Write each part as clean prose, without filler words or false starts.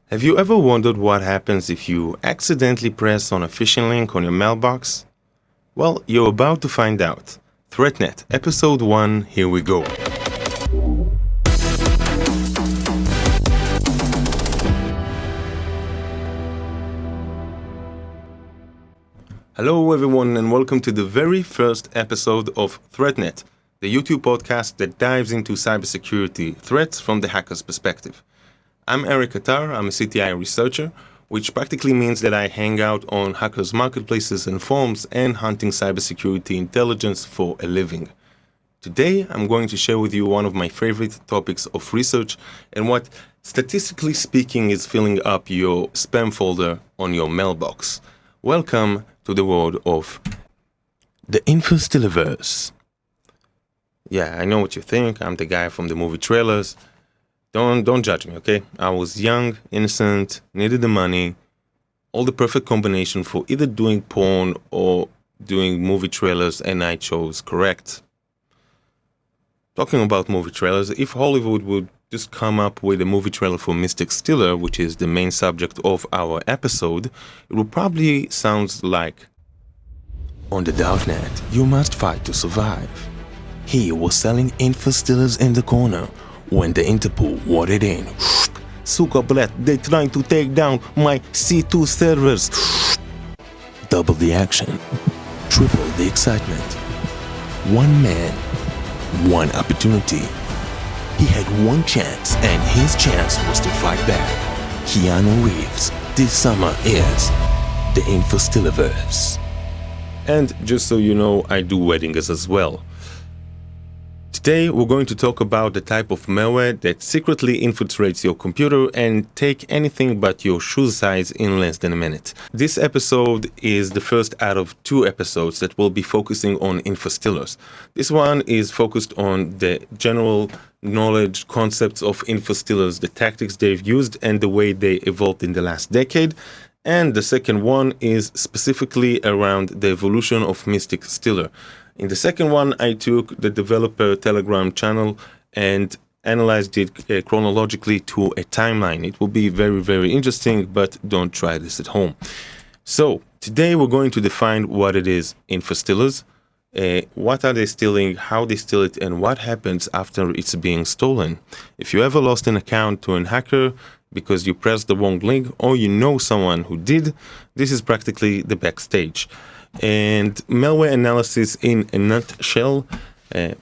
Have you ever wondered what happens if you accidentally press on a phishing link on your mailbox? Well, you're about to find out. ThreatNet, Episode 1, here we go. Hello everyone and welcome to the very first episode of ThreatNet, the YouTube podcast that dives into cybersecurity threats from the hacker's perspective. I'm Eric Attar, I'm a CTI researcher, which practically means that I hang out on hackers' marketplaces and forums and hunting cybersecurity intelligence for a living. Today, I'm going to share with you one of my favorite topics of research and what, statistically speaking, is filling up your spam folder on your mailbox. Welcome to the world of the Infostilliverse. Yeah, I know what you think. I'm the guy from the movie trailers. Don't judge me, okay? I was young, innocent, needed the money, all the perfect combination for either doing porn or doing movie trailers, and I chose correct. Talking about movie trailers, if Hollywood would just come up with a movie trailer for Mystic Stealer, which is the main subject of our episode, it would probably sound like, "On the darknet, you must fight to survive. He was selling info-stealers in the corner when the Interpol wanted in. Zuckerbrand, they're trying to take down my C2 servers. Double the action, triple the excitement. One man, one opportunity. He had one chance, and his chance was to fight back. Keanu Reeves, this summer is the Infostilliverse." And just so you know, I do weddings as well. Today, we're going to talk about the type of malware that secretly infiltrates your computer and take anything but your shoe size in less than a minute. This episode is the first out of 2 episodes that will be focusing on infostilers. This one is focused on the general knowledge, concepts of infostilers, the tactics they've used, and the way they evolved in the last decade. And the second one is specifically around the evolution of Mystic Stealer. In the second one, I took the developer Telegram channel and analyzed it chronologically to a timeline. It will be very, very interesting, but don't try this at home. So today we're going to define what it is, infostilers, what are they stealing, how they steal it, and what happens after it's being stolen. If you ever lost an account to a hacker because you pressed the wrong link or you know someone who did, this is practically the backstage. And malware analysis in a nutshell,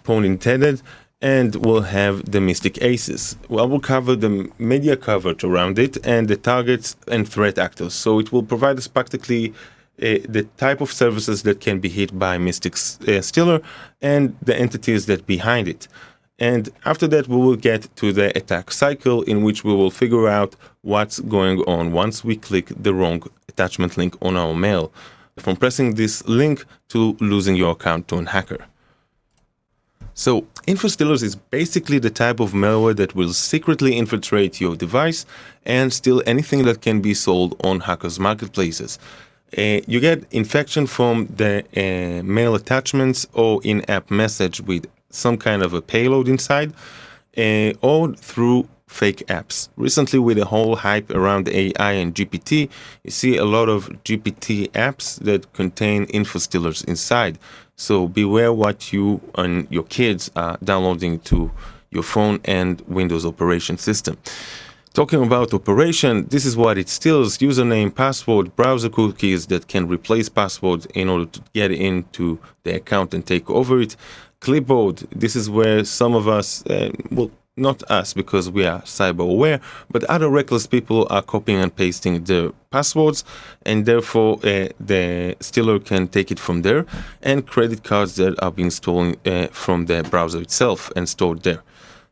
pun intended, and we'll have the Mystic Aces. Well, we'll cover the media coverage around it and the targets and threat actors. So it will provide us practically the type of services that can be hit by Mystic Stealer and the entities that behind it. And after that, we will get to the attack cycle in which we will figure out what's going on once we click the wrong attachment link on our mail, from pressing this link to losing your account to a hacker. So, infostilers is basically the type of malware that will secretly infiltrate your device and steal anything that can be sold on hackers' marketplaces. You get infection from the mail attachments or in-app message with some kind of a payload inside, or through fake apps. Recently, with the whole hype around AI and GPT, you see a lot of GPT apps that contain infostilers inside. So beware what you and your kids are downloading to your phone and Windows operation system. Talking about operation, this is what it steals: username, password, browser cookies that can replace passwords in order to get into the account and take over it. Clipboard, this is where some of us, not us because we are cyber aware, but other reckless people are copying and pasting their passwords, and therefore the stealer can take it from there, and credit cards that are being stolen from the browser itself and stored there.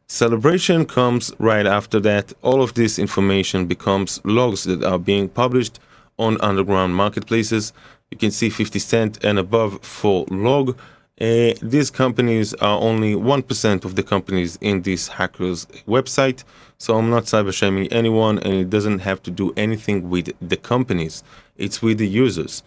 Celebration comes right after that. All of this information becomes logs that are being published on underground marketplaces. You can see 50 cent and above for log. These companies are only 1% of the companies in this hacker's website, so I'm not cyber shaming anyone, and it doesn't have to do anything with the companies. It's with the users.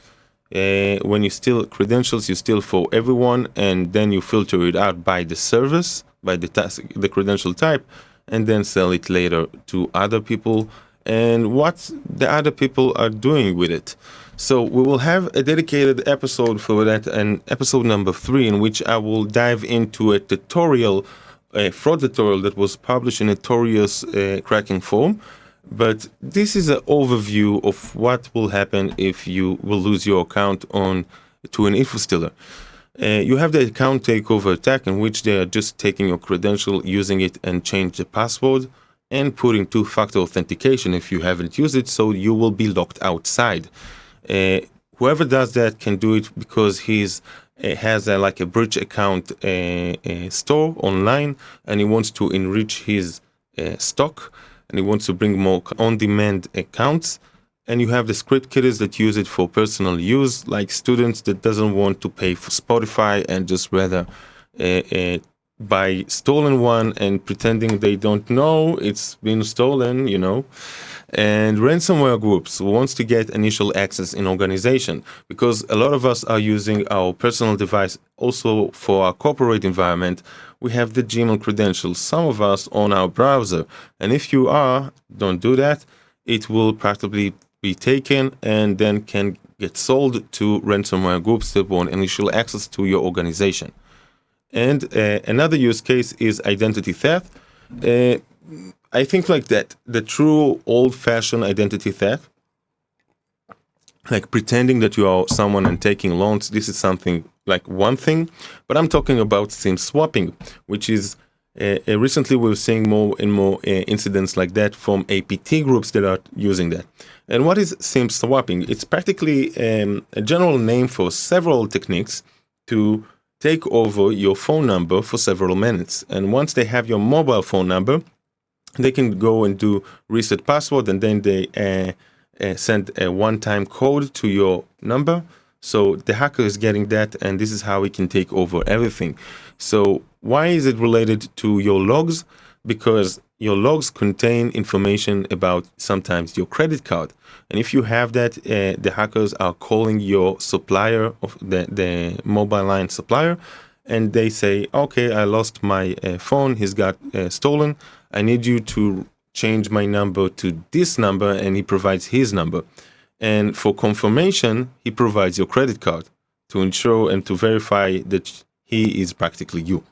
When you steal credentials, you steal for everyone, and then you filter it out by the service, by the credential type, and then sell it later to other people and what the other people are doing with it. So we will have a dedicated episode for that, and episode number 3, in which I will dive into a tutorial, a fraud tutorial that was published in Notorious Cracking Forum. But this is an overview of what will happen if you will lose your account to an infostealer. You have the account takeover attack, in which they are just taking your credential, using it, and change the password, and putting two-factor authentication if you haven't used it, so you will be locked outside. Whoever does that can do it because he's has like a bridge account store online, and he wants to enrich his stock, and he wants to bring more on-demand accounts. And you have the script kidders that use it for personal use, like students that doesn't want to pay for Spotify and just rather buy stolen one and pretending they don't know it's been stolen, And ransomware groups who wants to get initial access in organization, because a lot of us are using our personal device also for our corporate environment. We have the Gmail credentials, some of us on our browser. And if you don't do that, it will practically be taken and then can get sold to ransomware groups that want initial access to your organization. And another use case is identity theft. I think like that, the true old-fashioned identity theft, like pretending that you are someone and taking loans, this is something like one thing. But I'm talking about SIM swapping, which is recently we're seeing more and more incidents like that from APT groups that are using that. And what is SIM swapping? It's practically a general name for several techniques to take over your phone number for several minutes. And once they have your mobile phone number, they can go and do reset password, and then they send a one-time code to your number. So the hacker is getting that, and this is how he can take over everything. So why is it related to your logs? Because your logs contain information about sometimes your credit card. And if you have that, the hackers are calling your supplier, of the mobile line supplier, and they say, okay, I lost my phone, he's got stolen. I need you to change my number to this number, and he provides his number. And for confirmation, he provides your credit card to ensure and to verify that he is practically you.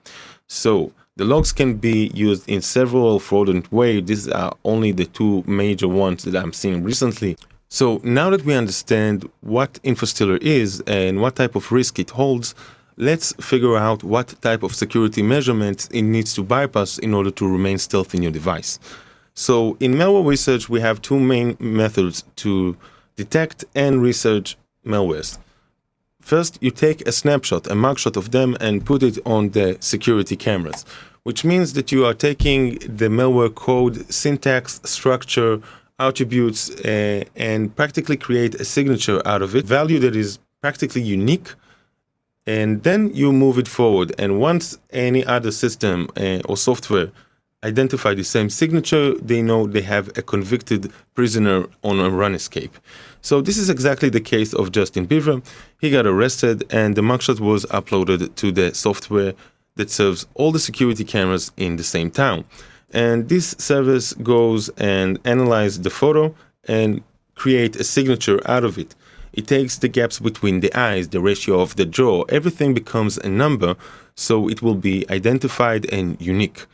So the logs can be used in several fraudulent ways. These are only the two major ones that I'm seeing recently. So now that we understand what InfoStealer is and what type of risk it holds, let's figure out what type of security measurements it needs to bypass in order to remain stealth in your device. So in malware research, we have two main methods to detect and research malwares. First, you take a snapshot, a mugshot of them, and put it on the security cameras, which means that you are taking the malware code, syntax, structure, attributes, and practically create a signature out of it, value that is practically unique, and then you move it forward. And once any other system or software identify the same signature, they know they have a convicted prisoner on a run escape. So this is exactly the case of Justin Bieber. He got arrested, and the mugshot was uploaded to the software that serves all the security cameras in the same town. And this service goes and analyzes the photo and create a signature out of it. It takes the gaps between the eyes, the ratio of the jaw, everything becomes a number, so it will be identified and unique.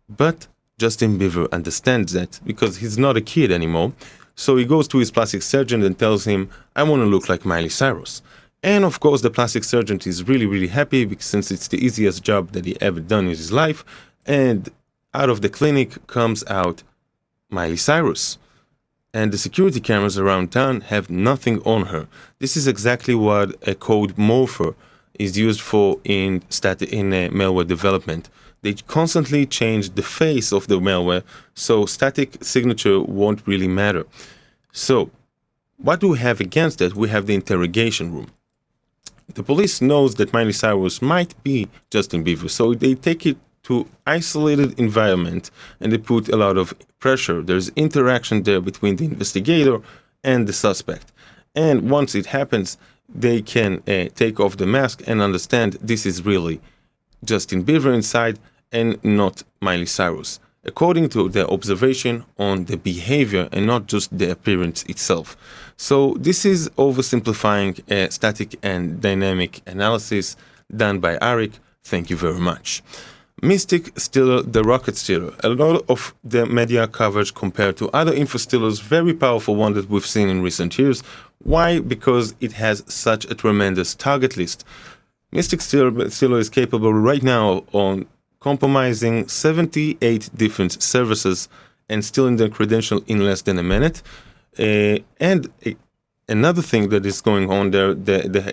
But Justin Bieber understands that because he's not a kid anymore. So he goes to his plastic surgeon and tells him, I want to look like Miley Cyrus. And of course, the plastic surgeon is really, really happy because since it's the easiest job that he ever done in his life. And out of the clinic comes out Miley Cyrus. And the security cameras around town have nothing on her. This is exactly what a code morpher is used for in malware development. They constantly change the face of the malware, so static signature won't really matter. So, what do we have against that? We have the interrogation room. The police knows that Miley Cyrus might be Justin Bieber, so they take it to isolated environment and they put a lot of pressure. There's interaction there between the investigator and the suspect. And once it happens, they can take off the mask and understand this is really Justin Bieber inside and not Miley Cyrus. according to their observation on the behavior and not just the appearance itself. So this is oversimplifying a static and dynamic analysis done by Arik. Thank you very much. Mystic Stealer, the rocket stealer. A lot of the media coverage compared to other info stealers, very powerful one that we've seen in recent years. Why? Because it has such a tremendous target list. Mystic Stealer is capable right now on compromising 78 different services and stealing their credential in less than a minute. Another thing that is going on there,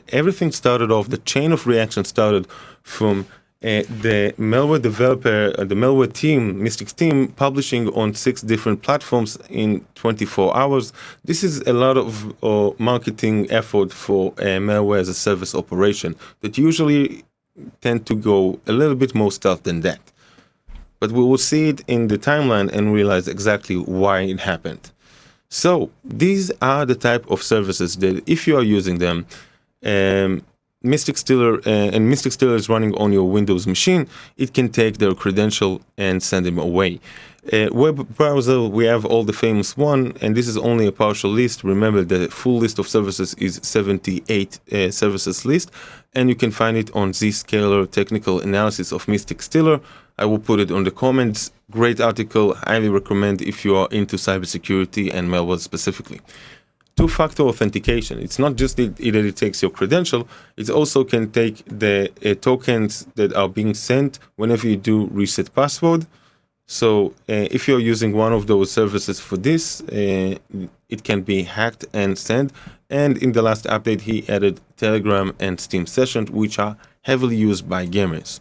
everything started off, the chain of reaction started from the malware developer, the malware team, Mystic's team, publishing on 6 different platforms in 24 hours. This is a lot of marketing effort for malware as a service operation that usually tend to go a little bit more stealth than that. But we will see it in the timeline and realize exactly why it happened. So these are the type of services that if you are using them, Mystic Stealer and Mystic Stealer is running on your Windows machine, it can take their credential and send them away. Web browser, we have all the famous one, and this is only a partial list. Remember, the full list of services is 78 services list, and you can find it on Zscaler Technical Analysis of Mystic Stealer. I will put it on the comments. Great article, highly recommend if you are into cybersecurity and malware specifically. Two-factor authentication. It's not just that it takes your credential, it also can take the tokens that are being sent whenever you do reset password. So if you're using one of those services for this, it can be hacked and sent. And in the last update, he added Telegram and Steam Session, which are heavily used by gamers.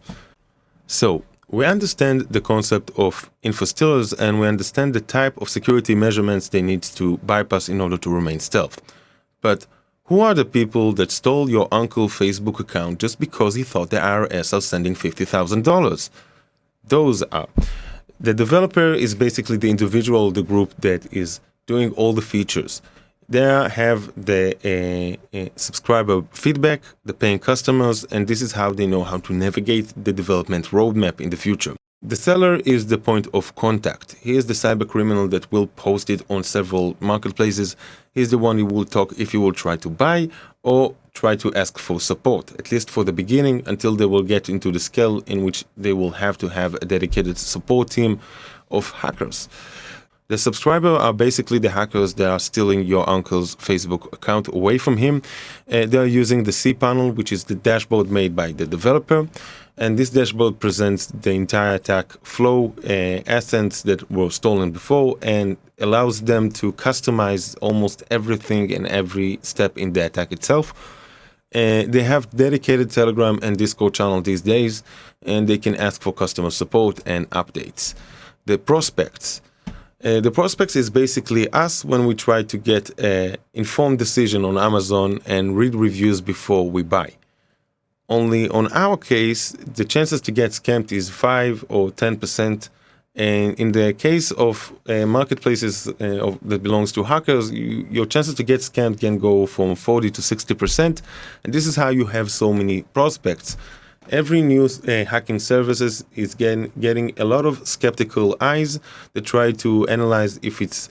So we understand the concept of info stealers, and we understand the type of security measurements they need to bypass in order to remain stealth. But who are the people that stole your uncle's Facebook account just because he thought the IRS are sending $50,000? Those are. The developer is basically the individual, the group that is doing all the features. They have the subscriber feedback, the paying customers, and this is how they know how to navigate the development roadmap in the future. The seller is the point of contact. He is the cyber criminal that will post it on several marketplaces. He's the one who will talk if you will try to buy or try to ask for support, at least for the beginning, until they will get into the scale in which they will have to have a dedicated support team of hackers. The subscribers are basically the hackers that are stealing your uncle's Facebook account away from him. They are using the cPanel, which is the dashboard made by the developer. And this dashboard presents the entire attack flow, assets that were stolen before, and allows them to customize almost everything and every step in the attack itself. They have dedicated Telegram and Discord channel these days, and they can ask for customer support and updates. The prospects. The prospects is basically us when we try to get an informed decision on Amazon and read reviews before we buy. Only on our case, the chances to get scammed is 5 or 10%. And in the case of marketplaces that belongs to hackers, your chances to get scammed can go from 40 to 60%. And this is how you have so many prospects. Every new hacking services is getting a lot of skeptical eyes that try to analyze if it's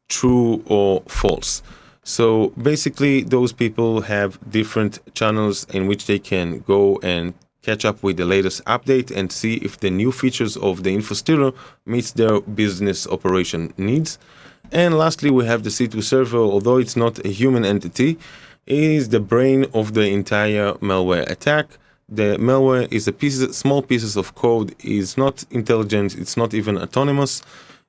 true or false. So basically, those people have different channels in which they can go and catch up with the latest update and see if the new features of the InfoStealer meets their business operation needs. And lastly, we have the C2 server. Although it's not a human entity, it is the brain of the entire malware attack. The malware is small pieces of code, is not intelligent, it's not even autonomous.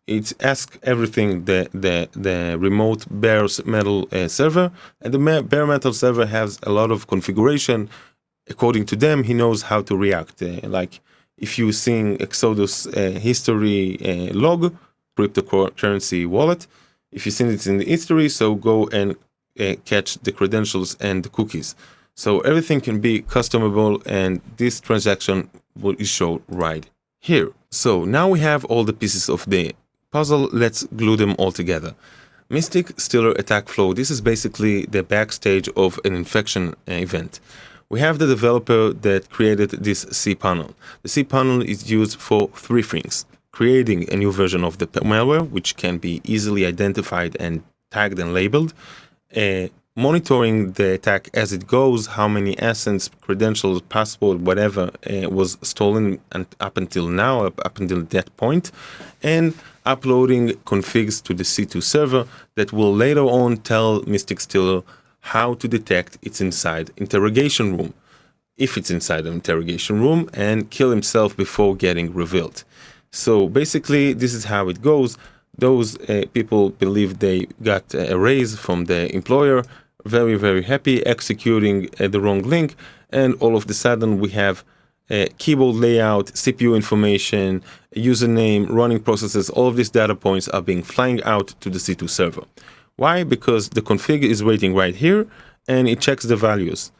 It asks everything the remote bare metal server, and the bare metal server has a lot of configuration. According to them, he knows how to react. Like if you seeing Exodus history log, cryptocurrency wallet, if you seen it in the history, so go and catch the credentials and the cookies. So everything can be customizable, and this transaction will show right here. So now we have all the pieces of the puzzle. Let's glue them all together. Mystic Stealer attack flow. This is basically the backstage of an infection event. We have the developer that created this cPanel. The cPanel is used for 3 things. creating a new version of the malware, which can be easily identified and tagged and labeled, monitoring the attack as it goes, how many assets, credentials, password, whatever was stolen up until now, up until that point, and uploading configs to the C2 server that will later on tell Mystic Stealer how to detect it's inside interrogation room, if it's inside an interrogation room, and kill himself before getting revealed. So basically, this is how it goes. Those people believe they got a raise from the employer, very, very happy, executing the wrong link, and all of a sudden we have keyboard layout, CPU information, username, running processes, all of these data points are being flying out to the C2 server. Why? Because the config is waiting right here, and it checks the values.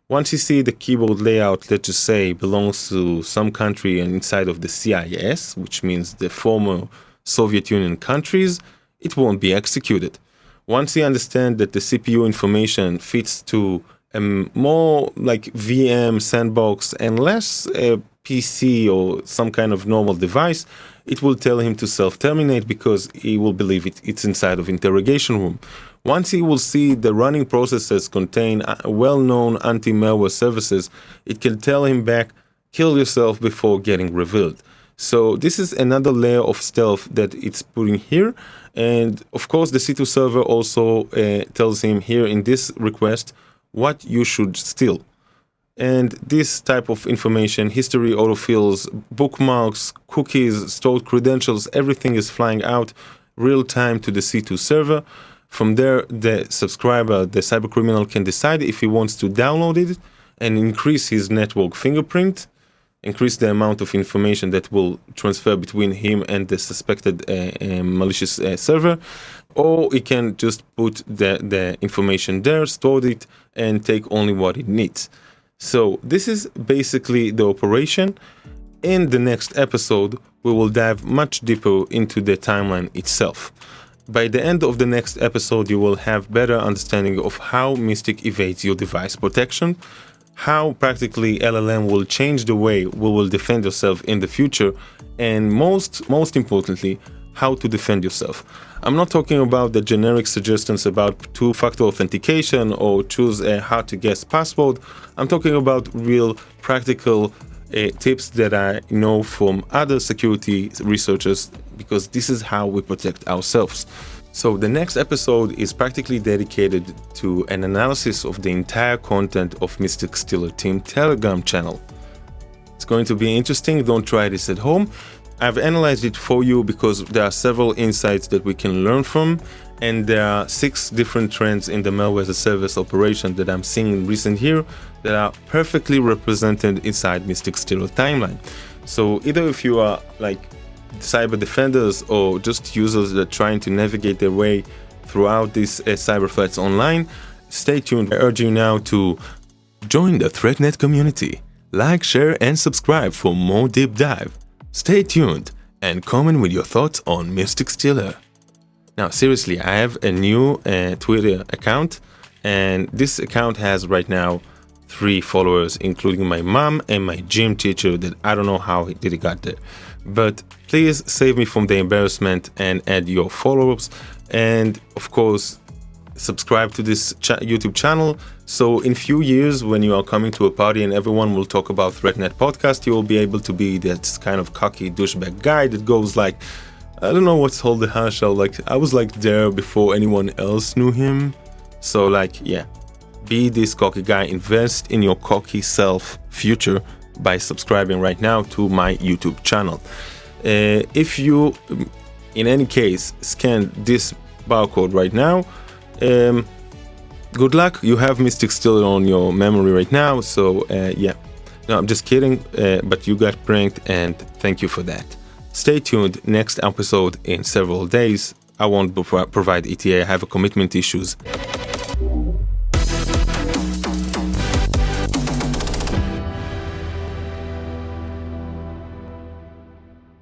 Once you see the keyboard layout, let's just say, belongs to some country and inside of the CIS, which means the former Soviet Union countries, it won't be executed. Once you understand that the CPU information fits to a more like VM sandbox and less a PC or some kind of normal device, it will tell him to self-terminate because he will believe it's inside of interrogation room. Once he will see the running processes contain well-known anti-malware services, it can tell him back, kill yourself before getting revealed. So this is another layer of stealth that it's putting here. And of course, the C2 server also tells him here in this request what you should steal. And this type of information, history, autofills, bookmarks, cookies, stored credentials, everything is flying out real time to the C2 server. From there, the subscriber, the cybercriminal, can decide if he wants to download it and increase his network fingerprint, increase the amount of information that will transfer between him and the suspected malicious server, or he can just put the information there, store it, and take only what it needs. So this is basically the operation. In the next episode, we will dive much deeper into the timeline itself. By the end of the next episode, you will have better understanding of how Mystic evades your device protection, how practically LLM will change the way we will defend yourself in the future, and most importantly, how to defend yourself. I'm not talking about the generic suggestions about two-factor authentication or choose a hard-to-guess password. I'm talking about real practical tips that I know from other security researchers, because this is how we protect ourselves. So the next episode is practically dedicated to an analysis of the entire content of Mystic Stealer Team Telegram channel. It's going to be interesting. Don't try this at home. I've analyzed it for you because there are several insights that we can learn from, and there are 6 different trends in the malware as a service operation that I'm seeing in recent years that are perfectly represented inside Mystic Stealer timeline. So either if you are like cyber defenders or just users that are trying to navigate their way throughout these cyber threats online, stay tuned. I urge you now to join the ThreatNet community. Like, share, and subscribe for more deep dive. Stay tuned and comment with your thoughts on Mystic Stealer. Now, seriously, I have a new Twitter account, and this account has right now 3 followers, including my mom and my gym teacher that I don't know how he got there. But please save me from the embarrassment and add your followers. And of course, subscribe to this YouTube channel. So in few years, when you are coming to a party and everyone will talk about ThreatNet podcast, you will be able to be that kind of cocky douchebag guy that goes like, I don't know what's called the hashell, like I was like there before anyone else knew him. So like, yeah, be this cocky guy, invest in your cocky self future by subscribing right now to my YouTube channel. If you, in any case, scan this barcode right now, good luck. You have Mystic Stealer on your memory right now. So yeah, no, I'm just kidding, but you got pranked, and thank you for that. Stay tuned. Next episode in several days. I won't provide ETA. I have commitment issues.